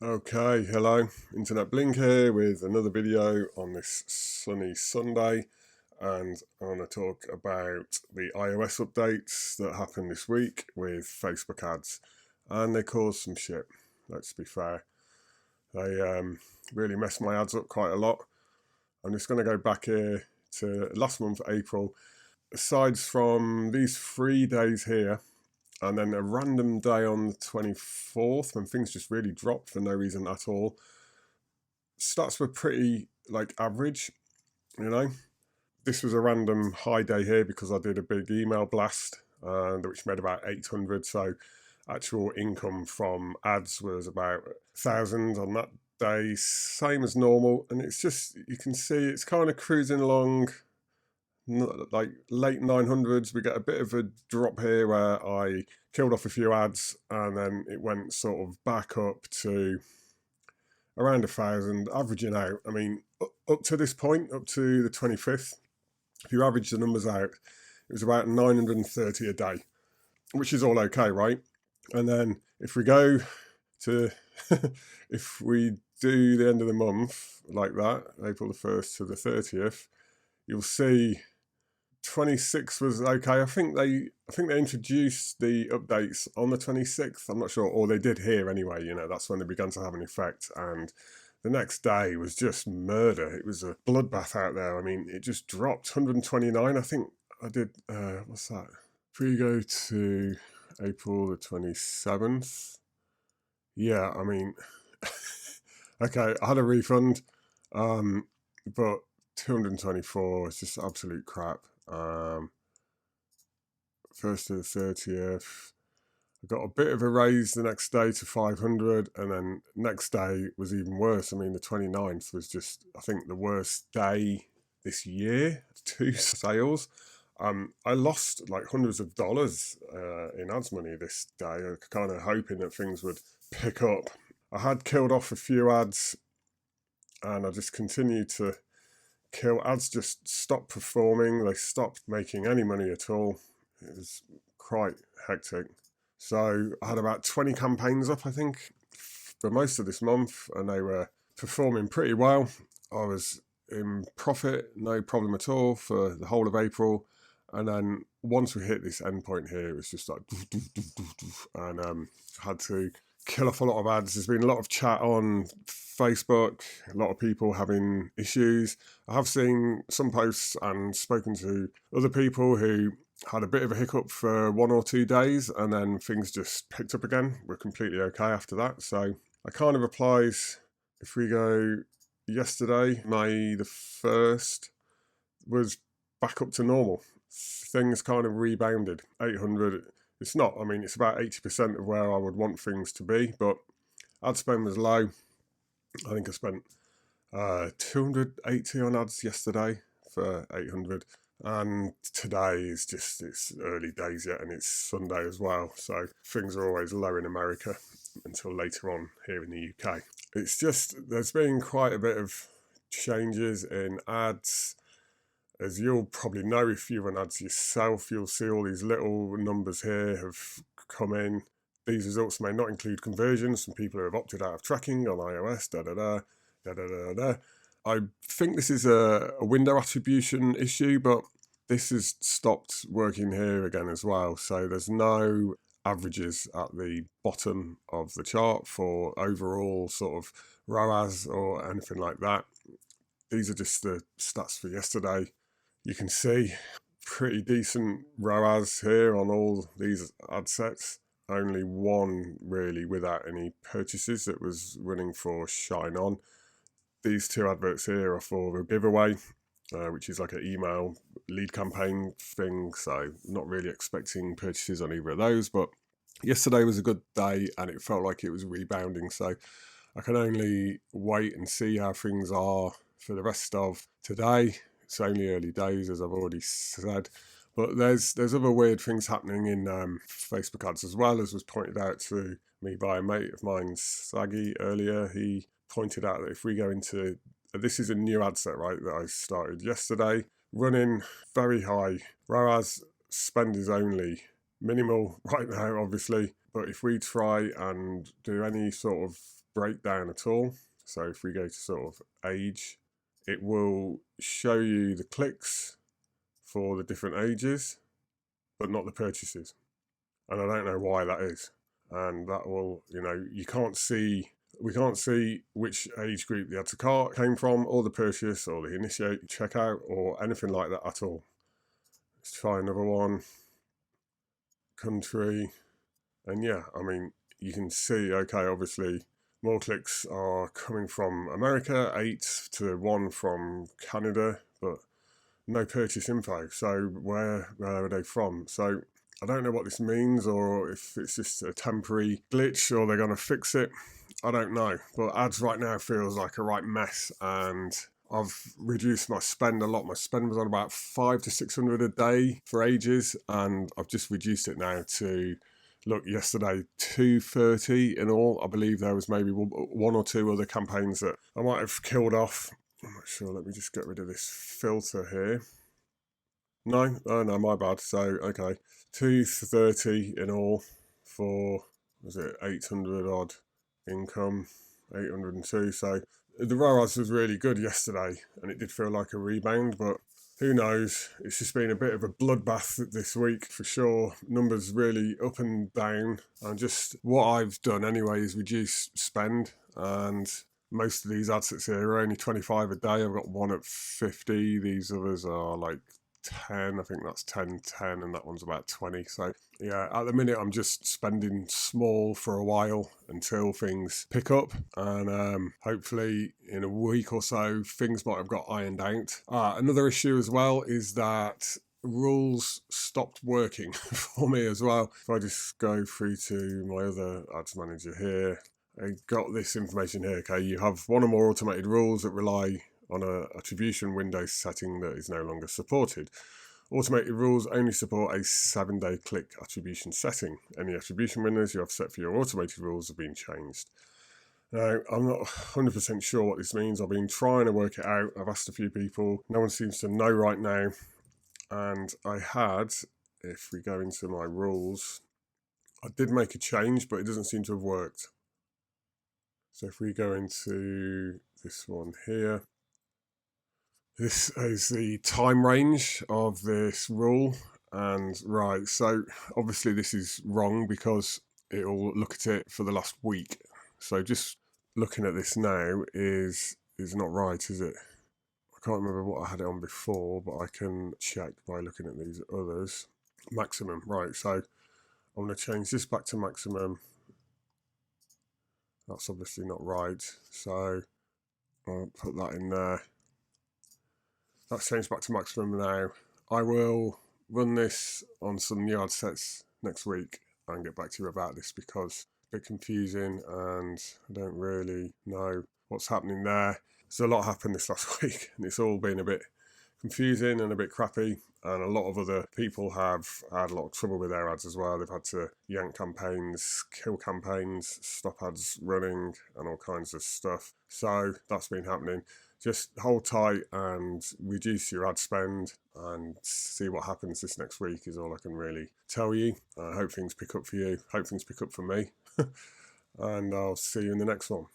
Okay, hello, Internet Blink here with another video on this sunny Sunday, and I want to talk about the iOS updates that happened this week with Facebook ads, and they caused some shit, let's be fair. They really messed my ads up quite a lot. I'm just going to go back here to last month, April. Aside from these 3 days here, and then a random day on the 24th when things just really dropped for no reason at all. Stats were pretty average, you know. This was a random high day here because I did a big email blast, which made about 800. So actual income from ads was about 1,000 on that day, same as normal. And it's just, you can see it's kind of cruising along like late 900s. We get a bit of a drop here where I killed off a few ads, and then it went sort of back up to around 1,000, averaging out. I mean, up to this point, up to the 25th, if you average the numbers out, it was about 930 a day, which is all okay, right? And then if we go to if we do the end of the month like that, April the 1st to the 30th, you'll see 26 was okay. I think they introduced the updates on the 26th. I'm not sure, or they did here anyway. You know, that's when they began to have an effect. And the next day was just murder. It was a bloodbath out there. I mean, it just dropped 129. I think I did. What's that? If we go to April the 27th, yeah. I mean, okay, I had a refund, but 224 is just absolute crap. 1st to the 30th, I got a bit of a raise the next day to 500, and then next day was even worse. I mean, the 29th was just, I think, the worst day this year. 2 sales. I lost like hundreds of dollars in ads money this day, kind of hoping that things would pick up. I had killed off a few ads, and I just continued to kill. Ads just stopped performing. They stopped making any money at all. It was quite hectic. So I had about 20 campaigns up, I think, for most of this month, and they were performing pretty well. I was in profit, no problem at all, for the whole of April. And then once we hit this endpoint here, it was just like, and had to kill off a lot of ads. There's been a lot of chat on Facebook, a lot of people having issues. I have seen some posts and spoken to other people who had a bit of a hiccup for 1 or 2 days, and then things just picked up again. We're completely okay after that. So it kind of applies. If we go yesterday, May the 1st, was back up to normal. Things kind of rebounded. 800, it's not, I mean, it's about 80% of where I would want things to be, but ad spend was low. I think I spent 280 on ads yesterday for 800. And today is just, it's early days yet, and it's Sunday as well. So things are always low in America until later on here in the UK. It's just, there's been quite a bit of changes in ads. As you'll probably know, if you run ads yourself, you'll see all these little numbers here have come in. These results may not include conversions from people who have opted out of tracking on iOS, I think this is a window attribution issue, but this has stopped working here again as well. So there's no averages at the bottom of the chart for overall sort of ROAS or anything like that. These are just the stats for yesterday. You can see pretty decent ROAS here on all these ad sets. Only one really without any purchases that was running for ShineOn. These 2 adverts here are for a giveaway, which is like an email lead campaign thing. So not really expecting purchases on either of those. But yesterday was a good day, and it felt like it was rebounding. So I can only wait and see how things are for the rest of today. It's only early days, as I've already said. But there's other weird things happening in Facebook ads as well, as was pointed out to me by a mate of mine, Saggy, earlier. He pointed out that if we go into, this is a new ad set, right, that I started yesterday, running very high ROAS. Spend is only minimal right now, obviously. But if we try and do any sort of breakdown at all. So if we go to sort of age, it will show you the clicks for the different ages, but not the purchases. And I don't know why that is. And that will, we can't see which age group the add to cart came from, or the purchase, or the initiate checkout, or anything like that at all. Let's try another one. Country. And yeah, I mean, you can see, okay, obviously more clicks are coming from America, 8 to 1 from Canada, but no purchase info. So where are they from? So I don't know what this means, or if it's just a temporary glitch or they're going to fix it. I don't know. But ads right now feels like a right mess, and I've reduced my spend a lot. My spend was on about 500 to 600 a day for ages, and I've just reduced it now to, look, yesterday 230 in all. I believe there was maybe one or two other campaigns that I might have killed off. I'm not sure. Let me just get rid of this filter here. No, oh no, my bad. So, okay, 230 in all for, was it 800 odd income, 802. So the ROAS was really good yesterday, and it did feel like a rebound, but who knows? It's just been a bit of a bloodbath this week for sure. Numbers really up and down, and just what I've done anyway is reduce spend, and most of these ad sets here are only 25 a day. I've got one at 50. These others are like 10. I think that's 10, and that one's about 20. So yeah, at the minute I'm just spending small for a while until things pick up, and hopefully in a week or so things might have got ironed out. Another issue as well is that rules stopped working for me as well. If I just go through to my other ads manager here, I got this information here. Okay, you have one or more automated rules that rely on a attribution window setting that is no longer supported. Automated rules only support a 7-day click attribution setting. Any attribution windows you have set for your automated rules have been changed. Now, I'm not 100% sure what this means. I've been trying to work it out. I've asked a few people. No one seems to know right now. And I had, if we go into my rules, I did make a change, but it doesn't seem to have worked. So if we go into this one here, this is the time range of this rule. And right, so obviously this is wrong because it will look at it for the last week. So just looking at this now is not right, is it? I can't remember what I had it on before, but I can check by looking at these others. Maximum, right, so I'm going to change this back to maximum. That's obviously not right, so I'll put that in there. That's changed back to maximum now. I will run this on some new ad sets next week and get back to you about this because it's a bit confusing and I don't really know what's happening there. So a lot happened this last week and it's all been a bit confusing and a bit crappy, and a lot of other people have had a lot of trouble with their ads as well. They've had to yank campaigns, kill campaigns, stop ads running and all kinds of stuff. So that's been happening. Just hold tight and reduce your ad spend and see what happens this next week is all I can really tell you. I hope things pick up for you. Hope things pick up for me. And I'll see you in the next one.